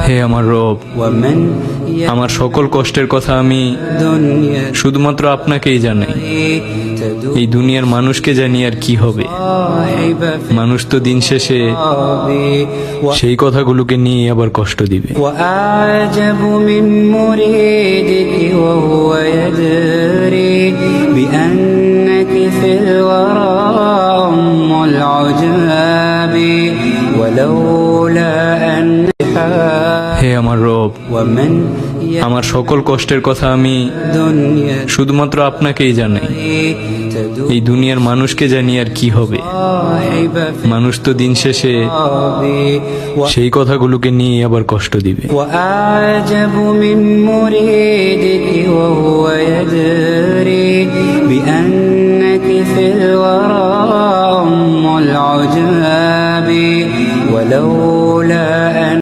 হে আমার রব, আমার সকল কষ্টের কথা আমি শুধুমাত্র আপনাকেই জানাই। এই দুনিয়ার মানুষকে জানি আর কি হবে। মানুষ তো দিন শেষে সেই কথাগুলোকে নিয়ে আবার কষ্ট দিবে। وأعجب من مريدك وهو يدري بأنك في الورى أم العجاب ولولا أن হে আমার রব, আমার সকল কষ্টের কথা আমি শুধুমাত্র আপনাকেই জানাই। এই দুনিয়ার মানুষকে জানি আর কি হবে। মানুষ তো দিন শেষে সেই কথাগুলোকে নিয়ে আবার কষ্ট দিবে। وأعجب من مريدك وهو يدري بأنك في الورى أم العجاب